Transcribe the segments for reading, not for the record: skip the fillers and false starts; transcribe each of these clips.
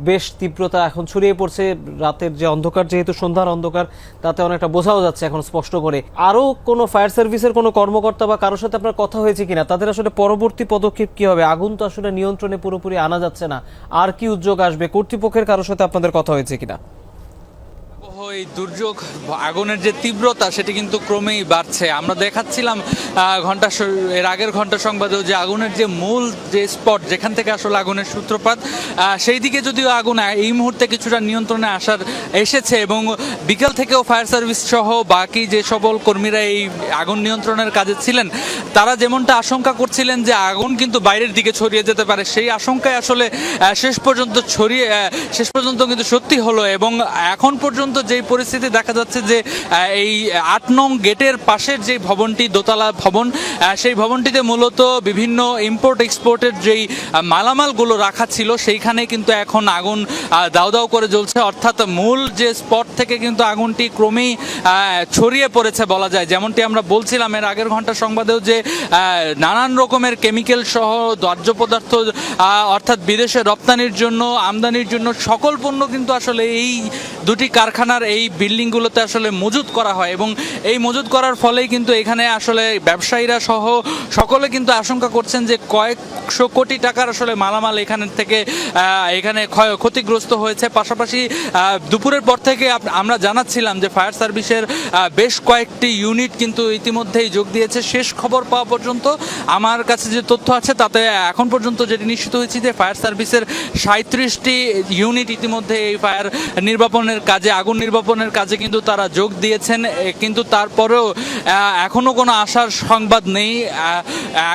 বেশ তীব্রতা এখন ছড়িয়ে পড়ছে। রাতের যে অন্ধকার, যেহেতু সন্ধ্যার অন্ধকার, তাতে অনেকটা বোঝাও যাচ্ছে এখন স্পষ্ট করে। আরো কোনো ফায়ার সার্ভিসের কোনো কর্মকর্তা বা কারোর সাথে আপনার কথা হয়েছে কিনা? তাদের আসলে পরবর্তী পদক্ষেপ কি হবে? আগুন তো আসলে নিয়ন্ত্রণে পুরোপুরি আনা যাচ্ছে না, আর কি উদ্যোগ আসবে? কর্তৃপক্ষের কারোর সাথে আপনাদের কথা হয়েছে কিনা? এই দুর্যোগ, আগুনের যে তীব্রতা সেটি কিন্তু ক্রমেই বাড়ছে। আমরা দেখাচ্ছিলাম এর আগের ঘন্টা সংবাদেও যে আগুনের যে মূল যে স্পট, যেখান থেকে আসলে আগুনের সূত্রপাত, সেই দিকে যদিও আগুন এই মুহূর্তে কিছুটা নিয়ন্ত্রণে এসেছে এবং বিকেল থেকেও ফায়ার সার্ভিস সহ বাকি যে সকল কর্মীরা এই আগুন নিয়ন্ত্রণের কাজে ছিলেন, তারা যেমনটা আশঙ্কা করছিলেন যে আগুন কিন্তু বাইরের দিকে ছড়িয়ে যেতে পারে, সেই আশঙ্কায় আসলে শেষ পর্যন্ত কিন্তু সত্যি হলো। এবং এখন পর্যন্ত যে পরিস্থিতি দেখা যাচ্ছে যে এই ৮ নং গেটের পাশের যে ভবনটি, দোতলা ভবন, সেই ভবনটিতে মূলত বিভিন্ন ইম্পোর্ট এক্সপোর্টের যেই মালামালগুলো রাখা ছিল, সেইখানে কিন্তু এখন আগুন দাউ দাউ করে জ্বলছে। অর্থাৎ মূল যে স্পট থেকে কিন্তু আগুনটি ক্রমেই ছড়িয়ে পড়েছে বলা যায়। যেমনটি আমরা বলছিলাম এর আগের ঘন্টা সংবাদেও যে নানান রকমের কেমিক্যাল সহ দাহ্য পদার্থ, অর্থাৎ বিদেশে রপ্তানির জন্য, আমদানির জন্য সকল পণ্য কিন্তু আসলে এই দুটি কারখানার এই বিল্ডিংগুলোতে আসলে মজুত করা হয় এবং এই মজুত করার ফলেই কিন্তু এখানে আসলে ব্যবসায়ীরা সহ সকলে কিন্তু আশঙ্কা করছেন যে কয়েকশো কোটি টাকার আসলে মালামাল এখানে ক্ষতিগ্রস্ত হয়েছে। পাশাপাশি দুপুরের পর থেকে আমরা জানাচ্ছিলাম যে ফায়ার সার্ভিসের বেশ কয়েকটি ইউনিট কিন্তু ইতিমধ্যেই যোগ দিয়েছে। শেষ খবর পাওয়া পর্যন্ত আমার কাছে যে তথ্য আছে তাতে এখন পর্যন্ত যেটি নিশ্চিত হয়েছে যে ফায়ার সার্ভিসের 37টি ইউনিট ইতিমধ্যে এই ফায়ার নির্বাপনের কাজে, আগুন নির্বাপনের কাজে কিন্তু তারা যোগ দিয়েছেন। কিন্তু তারপরেও এখনো কোনো আশার সংবাদ নেই।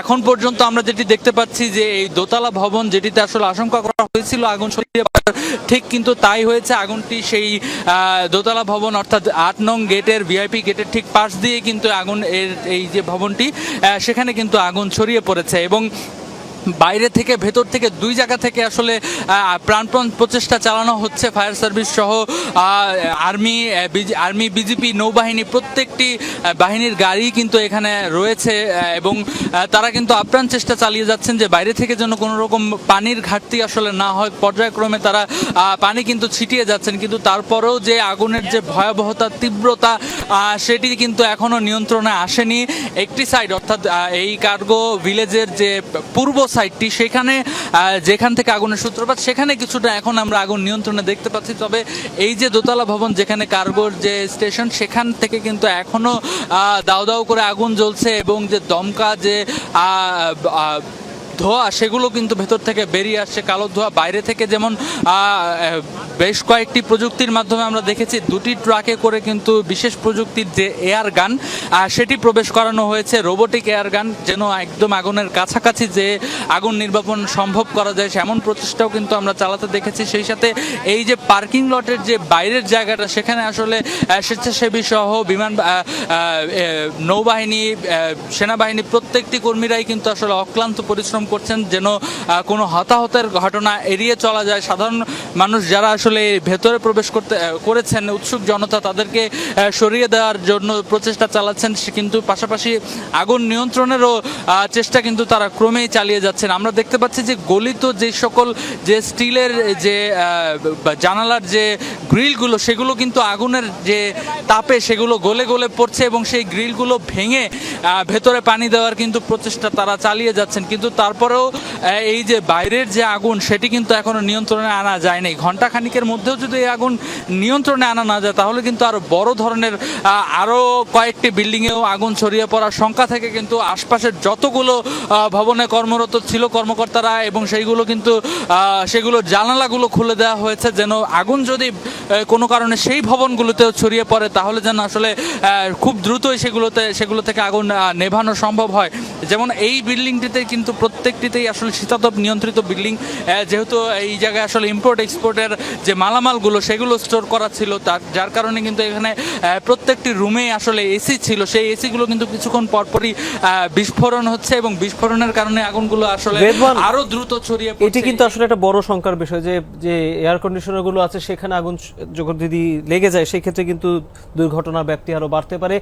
এখন পর্যন্ত আমরা যেটি দেখতে পাচ্ছি যে এই দোতলা ভবন, যেটিতে আসলে আশঙ্কা করা হয়েছিল আগুন ছড়িয়ে পড়ার, ঠিক কিন্তু তাই হয়েছে। আগুনটি সেই দোতলা ভবন অর্থাৎ ৮ নং গেটের ভিআইপি গেটের ঠিক পাশ দিয়ে কিন্তু এই যে ভবনটি, সেখানে কিন্তু আগুন ছড়িয়ে পড়েছে এবং বাইরে থেকে ভেতর থেকে দুই জায়গা থেকে আসলে প্রাণপণ প্রচেষ্টা চালানো হচ্ছে। ফায়ার সার্ভিস সহ আর্মি, বিজিপি, নৌবাহিনী, প্রত্যেকটি বাহিনীর গাড়ি কিন্তু এখানে রয়েছে এবং তারা কিন্তু আপ্রাণ চেষ্টা চালিয়ে যাচ্ছেন যে বাইরে থেকে যেন কোনো রকম পানির ঘাটতি আসলে না হয়। পর্যায়ক্রমে তারা পানি কিন্তু ছিটিয়ে যাচ্ছেন, কিন্তু তারপরেও যে আগুনের যে ভয়াবহতা, তীব্রতা, সেটি কিন্তু এখনও নিয়ন্ত্রণে আসেনি। একটি সাইড অর্থাৎ এই কার্গো ভিলেজের যে পূর্ব সাইডটি, যেখান থেকে আগুনের সূত্রপাত, সেখানে কিছুটা এখন আমরা আগুন নিয়ন্ত্রণে দেখতে পাচ্ছি। তবে এই যে দোতলা ভবন, যেখানে কার্গোর যে স্টেশন, সেখান থেকে কিন্তু এখনো দাউ দাউ করে আগুন জ্বলছে এবং যে দমকা যে ধোঁয়া, সেগুলো কিন্তু ভেতর থেকে বেরিয়ে আসছে, কালো ধোঁয়া। বাইরে থেকে যেমন বেশ কয়েকটি প্রযুক্তির মাধ্যমে আমরা দেখেছি দুটি ট্রাকে করে কিন্তু বিশেষ প্রযুক্তির যে এয়ার গান, সেটি প্রবেশ করানো হয়েছে, রোবোটিক এয়ার গান, যেন একদম আগুনের কাছাকাছি যে আগুন নির্বাপন সম্ভব করা যায়, এমন প্রচেষ্টাও কিন্তু আমরা চালাতে দেখেছি। সেই সাথে এই যে পার্কিং লটের যে বাইরের জায়গাটা, সেখানে আসলে স্বেচ্ছাসেবী সহ নৌবাহিনী, সেনাবাহিনী, প্রত্যেকটি কর্মীরাই কিন্তু আসলে অক্লান্ত পরিশ্রম করছেন যেন কোনো হতাহতের ঘটনা এড়িয়ে চলা যায়। সাধারণ মানুষ যারা আসলে ভেতরে প্রবেশ করেছেন, উৎসুক জনতা, তাদেরকে সরিয়ে দেওয়ার জন্য প্রচেষ্টা চালাচ্ছেন, কিন্তু পাশাপাশি আগুন নিয়ন্ত্রণেরও চেষ্টা কিন্তু তারা ক্রমেই চালিয়ে যাচ্ছেন। আমরা দেখতে পাচ্ছি যে গলিত যে সকল যে স্টিলের যে জানালার যে গ্রিলগুলো, সেগুলো কিন্তু আগুনের যে তাপে সেগুলো গলে গলে পড়ছে এবং সেই গ্রিলগুলো ভেঙে ভেতরে পানি দেওয়ার কিন্তু প্রচেষ্টা তারা চালিয়ে যাচ্ছেন। কিন্তু তারপরেও এই যে বাইরের যে আগুন, সেটি কিন্তু এখনো নিয়ন্ত্রণে আনা যায়নি। ঘন্টা খানিকের মধ্যেও যদি এই আগুন নিয়ন্ত্রণে আনা না যায়, তাহলে কিন্তু আরো বড় ধরনের আরো কয়েকটি বিল্ডিংয়েও আগুন ছড়িয়ে পড়ার শঙ্কা থেকে কিন্তু আশপাশের যতগুলো ভবনে কর্মরত ছিল কর্মকর্তারা, এবং সেগুলোর জানালাগুলো খুলে দেওয়া হয়েছে যেন আগুন যদি কোনো কারণে সেই ভবনগুলোতেও ছড়িয়ে পড়ে, তাহলে যেন আসলে খুব দ্রুতই সেগুলো থেকে আগুন নেভানো সম্ভব হয়। যেমন এই বিল্ডিংটিতে কিন্তু প্রত্যেকটিতেই আসলে শীতাতপ নিয়ন্ত্রিত বিল্ডিং, যেহেতু এই জায়গায় আসলে ইম্পোর্ট এক্সপোর্টের যে মালামালগুলো সেগুলো স্টোর করা ছিল, যার কারণে কিন্তু এখানে প্রত্যেকটি রুমে আসলে এসি ছিল। সেই এসিগুলো কিন্তু কিছুক্ষণ পরপরই বিস্ফোরণ হচ্ছে এবং বিস্ফোরণের কারণে আগুনগুলো আসলে আরো দ্রুত ছড়িয়ে পড়ছে। এটি কিন্তু আসলে একটা বড় শঙ্কার বিষয় যে এয়ার কন্ডিশনার গুলো আছে, সেখানে আগুন যদি লেগে যায়, সেই ক্ষেত্রে কিন্তু দুর্ঘটনার ব্যাপ্তি আরো বাড়তে পারে।